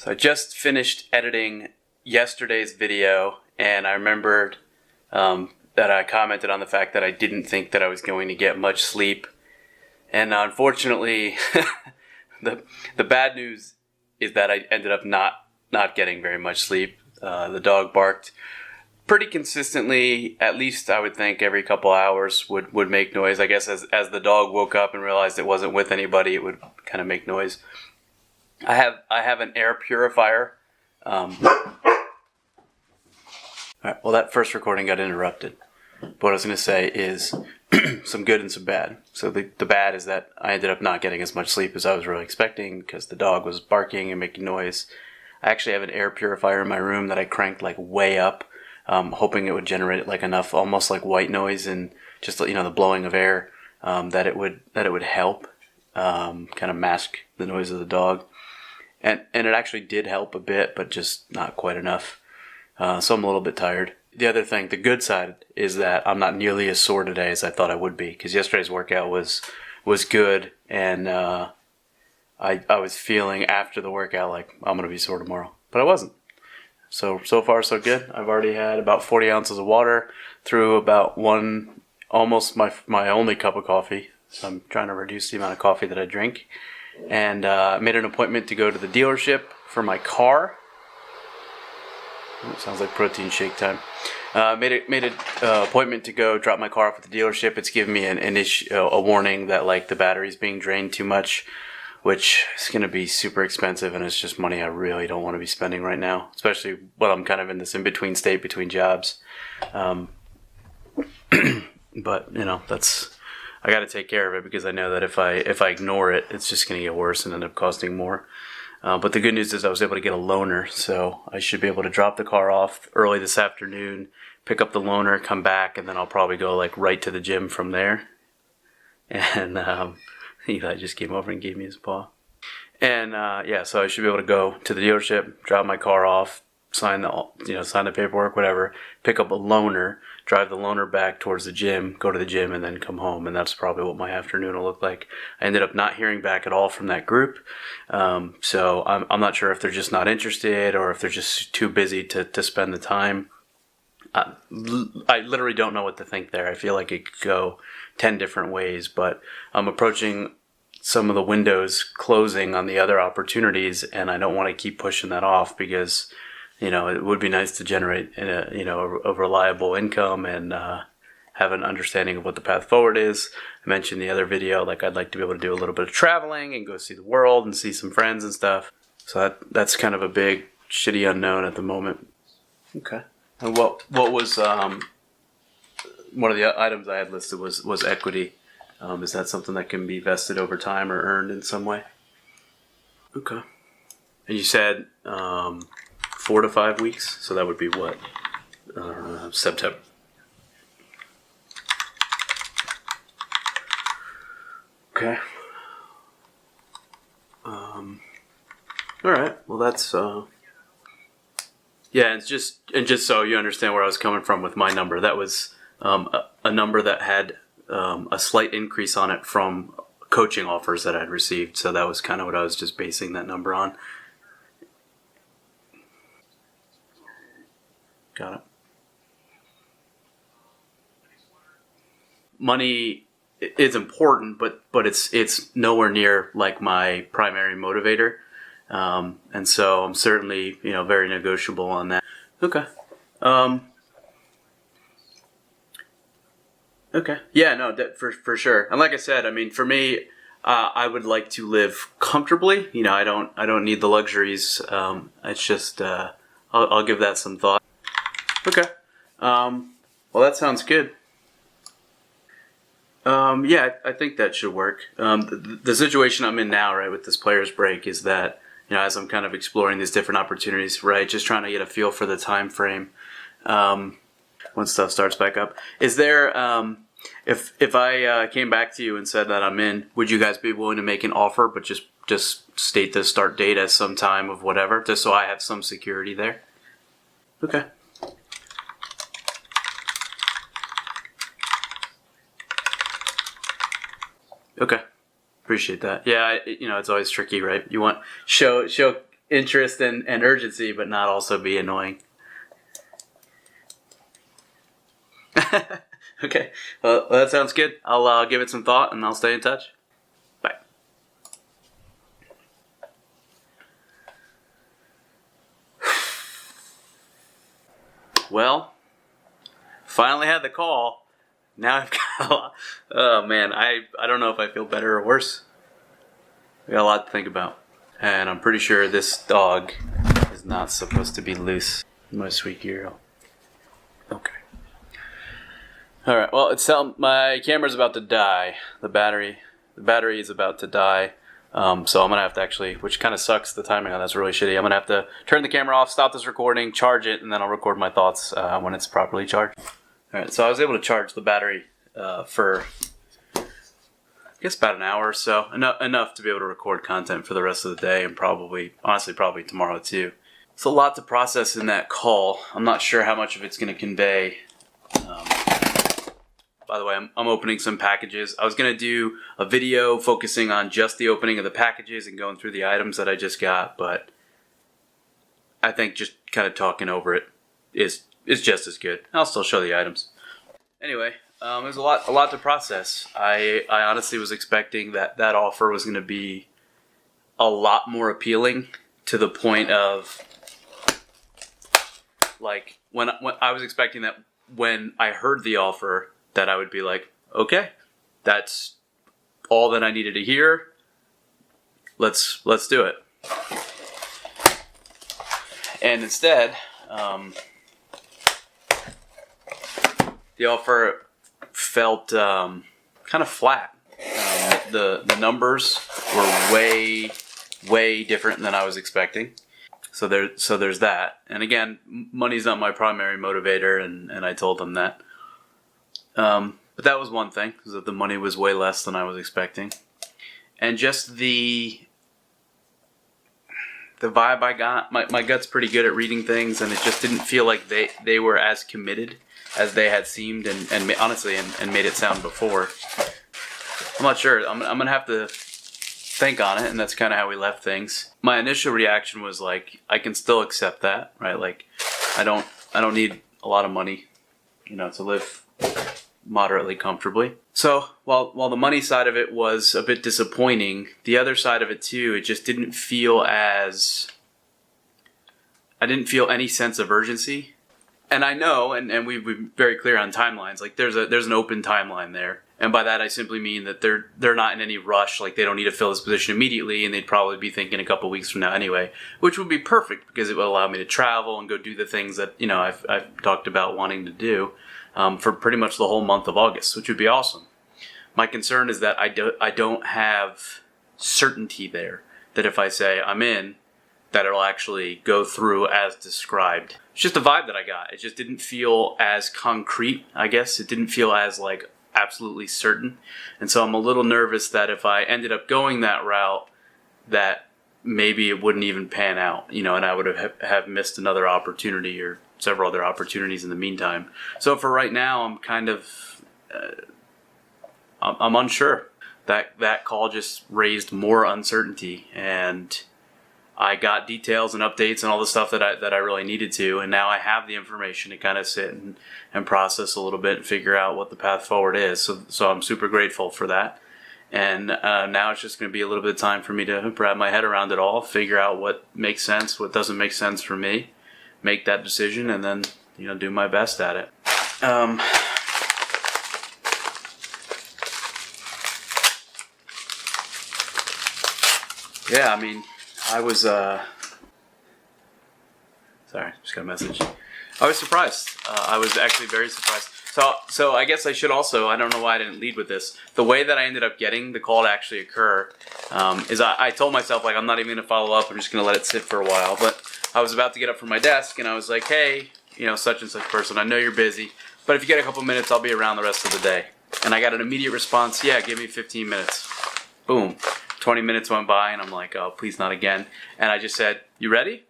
So I just finished editing yesterday's video, and I remembered that I commented on the fact that I didn't think that I was going to get much sleep. And unfortunately, the bad news is that I ended up not getting very much sleep. The dog barked pretty consistently, at least I would think every couple hours would make noise. I guess as the dog woke up and realized it wasn't with anybody, it would kind of make noise. I have an air purifier. All right, well, that first recording got interrupted. But what I was going to say is some good and some bad. So the bad is that I ended up not getting as much sleep as I was really expecting because the dog was barking and making noise. I actually have an air purifier in my room that I cranked like way up, hoping it would generate like enough, almost like white noise and just the blowing of air, that it would help kind of mask the noise of the dog. And it actually did help a bit, but just not quite enough. So I'm a little bit tired. The other thing, the good side, is that I'm not nearly as sore today as I thought I would be, because yesterday's workout was good, and I was feeling after the workout like I'm going to be sore tomorrow, but I wasn't. So far so good. I've already had about 40 ounces of water through about almost my only cup of coffee. So I'm trying to reduce the amount of coffee that I drink. And made an appointment to go to the dealership for my car. Sounds like protein shake time. Made an appointment to go drop my car off at the dealership. It's given me a warning that like the battery's being drained too much, which is going to be super expensive, and it's just money I really don't want to be spending right now, especially when I'm kind of in this in-between state between jobs. But I got to take care of it because I know that if I ignore it, it's just going to get worse and end up costing more. But the good news is I was able to get a loaner, so I should be able to drop the car off early this afternoon, pick up the loaner, come back, and then I'll probably go like right to the gym from there. And Eli just came over and gave me his paw. And so I should be able to go to the dealership, drop my car off, sign the paperwork, whatever, pick up a loaner, drive the loaner back towards the gym, go to the gym, and then come home. And that's probably what my afternoon will look like. I ended up not hearing back at all from that group. So I'm not sure if they're just not interested or if they're just too busy to spend the time. I literally don't know what to think there. I feel like it could go 10 different ways, but I'm approaching some of the windows closing on the other opportunities, and I don't want to keep pushing that off because it would be nice to generate a reliable income and have an understanding of what the path forward is. I mentioned in the other video, like I'd like to be able to do a little bit of traveling and go see the world and see some friends and stuff. So that's kind of a big shitty unknown at the moment. Okay. And what was one of the items I had listed was equity. Is that something that can be vested over time or earned in some way? Okay. And you said 4 to 5 weeks, so that would be what? September. Okay. All right. Well, that's yeah. And just so you understand where I was coming from with my number, that was a number that had a slight increase on it from coaching offers that I'd received. So that was kind of what I was just basing that number on. Got it. Money is important, but it's nowhere near like my primary motivator, and so I'm certainly very negotiable on that. Okay. Okay. Yeah. No. For sure. And like I said, I mean, for me, I would like to live comfortably. I don't need the luxuries. It's just I'll give that some thought. Okay. Well, that sounds good. Yeah, I think that should work. The situation I'm in now, right, with this player's break is that, as I'm kind of exploring these different opportunities, right, just trying to get a feel for the time frame, when stuff starts back up. Is there, if I came back to you and said that I'm in, would you guys be willing to make an offer, but just state the start date as some time of whatever, just so I have some security there? Okay. Okay. Appreciate that. Yeah, it's always tricky, right? You want show interest and urgency, but not also be annoying. Okay, well, that sounds good. I'll give it some thought and I'll stay in touch. Bye. Well, finally had the call. Now I've got a lot. Oh man, I don't know if I feel better or worse. I got a lot to think about. And I'm pretty sure this dog is not supposed to be loose. My sweet hero. Okay. Alright, well, my camera's about to die. The battery is about to die. So I'm going to have to actually, which kind of sucks, the timing on that's really shitty. I'm going to have to turn the camera off, stop this recording, charge it, and then I'll record my thoughts when it's properly charged. Alright, so I was able to charge the battery for, I guess, about an hour or so. Enough to be able to record content for the rest of the day and honestly, probably tomorrow too. It's a lot to process in that call. I'm not sure how much of it's going to convey. By the way, I'm opening some packages. I was going to do a video focusing on just the opening of the packages and going through the items that I just got, but I think just kind of talking over it is just as good. I'll still show the items. Anyway, there's a lot to process. I honestly was expecting that offer was going to be a lot more appealing, to the point of, like, when I was expecting that when I heard the offer, that I would be like, okay, that's all that I needed to hear. Let's do it. And instead, the offer felt kind of flat. The numbers were way different than I was expecting. So there's that. And again, money's not my primary motivator, and I told them that. But that was one thing, is that the money was way less than I was expecting. And just the vibe I got, my gut's pretty good at reading things, and it just didn't feel like they were as committed as they had seemed and honestly made it sound before. I'm not sure. I'm going to have to think on it, and that's kind of how we left things. My initial reaction was like, I can still accept that, right? Like, I don't need a lot of money, to live moderately comfortably. So while the money side of it was a bit disappointing, the other side of it too, it just didn't feel I didn't feel any sense of urgency. And I know, and we've been very clear on timelines, like there's an open timeline there. And by that I simply mean that they're not in any rush, like they don't need to fill this position immediately, and they'd probably be thinking a couple weeks from now anyway, which would be perfect because it would allow me to travel and go do the things that, I've talked about wanting to do. For pretty much the whole month of August, which would be awesome. My concern is that I don't have certainty there, that if I say I'm in, that it'll actually go through as described. It's just a vibe that I got. It just didn't feel as concrete, I guess. It didn't feel as, like, absolutely certain. And so I'm a little nervous that if I ended up going that route, that maybe it wouldn't even pan out, and I would have missed another opportunity or several other opportunities in the meantime. So for right now, I'm kind of, I'm unsure. That call just raised more uncertainty, and I got details and updates and all the stuff that I really needed to, and now I have the information to kind of sit and process a little bit and figure out what the path forward is. So I'm super grateful for that. And now it's just going to be a little bit of time for me to wrap my head around it all, figure out what makes sense, what doesn't make sense for me, make that decision, and then do my best at it. Yeah, I mean, I was sorry, just got a message. I was surprised. I was actually very surprised. So I guess I should also, I don't know why I didn't lead with this. The way that I ended up getting the call to actually occur is I told myself, like, I'm not even going to follow up. I'm just going to let it sit for a while. But I was about to get up from my desk, and I was like, hey, such and such person, I know you're busy, but if you get a couple minutes, I'll be around the rest of the day. And I got an immediate response, yeah, give me 15 minutes. Boom. 20 minutes went by, and I'm like, oh, please not again. And I just said, you ready?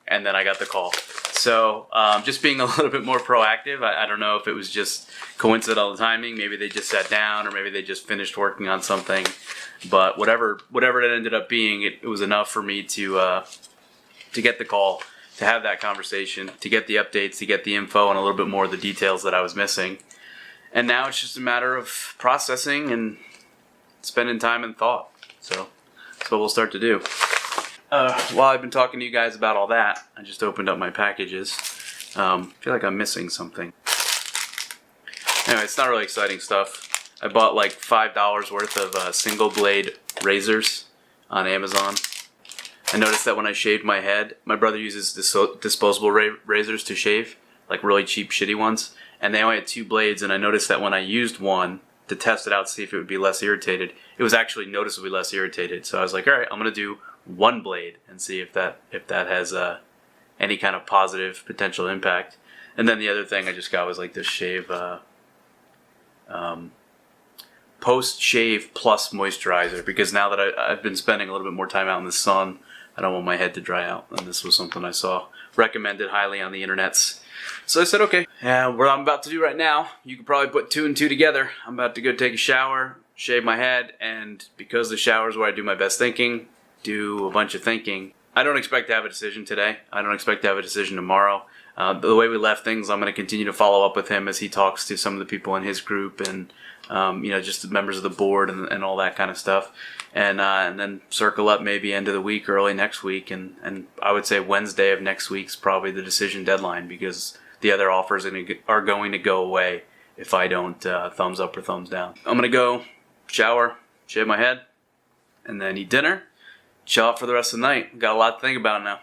And then I got the call. So just being a little bit more proactive. I don't know if it was just coincidental timing. Maybe they just sat down, or maybe they just finished working on something. But whatever it ended up being, it was enough for me to to get the call, to have that conversation, to get the updates, to get the info and a little bit more of the details that I was missing. And now it's just a matter of processing and spending time and thought. So that's what we'll start to do. While I've been talking to you guys about all that, I just opened up my packages. I feel like I'm missing something. Anyway, it's not really exciting stuff. I bought like $5 worth of single blade razors on Amazon. I noticed that when I shaved my head, my brother uses disposable razors to shave, like really cheap, shitty ones, and they only had 2 blades, and I noticed that when I used one to test it out to see if it would be less irritated, it was actually noticeably less irritated. So I was like, all right, I'm going to do 1 blade and see if that has any kind of positive potential impact. And then the other thing I just got was like this shave, post-shave plus moisturizer, because now that I've been spending a little bit more time out in the sun, I don't want my head to dry out, and this was something I saw recommended highly on the internets. So I said, okay, what I'm about to do right now, you could probably put 2 and 2 together. I'm about to go take a shower, shave my head, and because the shower is where I do my best thinking, do a bunch of thinking. I don't expect to have a decision today. I don't expect to have a decision tomorrow. The way we left things, I'm going to continue to follow up with him as he talks to some of the people in his group and just the members of the board and all that kind of stuff. And then circle up maybe end of the week, early next week. And I would say Wednesday of next week's probably the decision deadline, because the other offers are going to go away if I don't thumbs up or thumbs down. I'm going to go shower, shave my head, and then eat dinner, chill out for the rest of the night. Got a lot to think about now.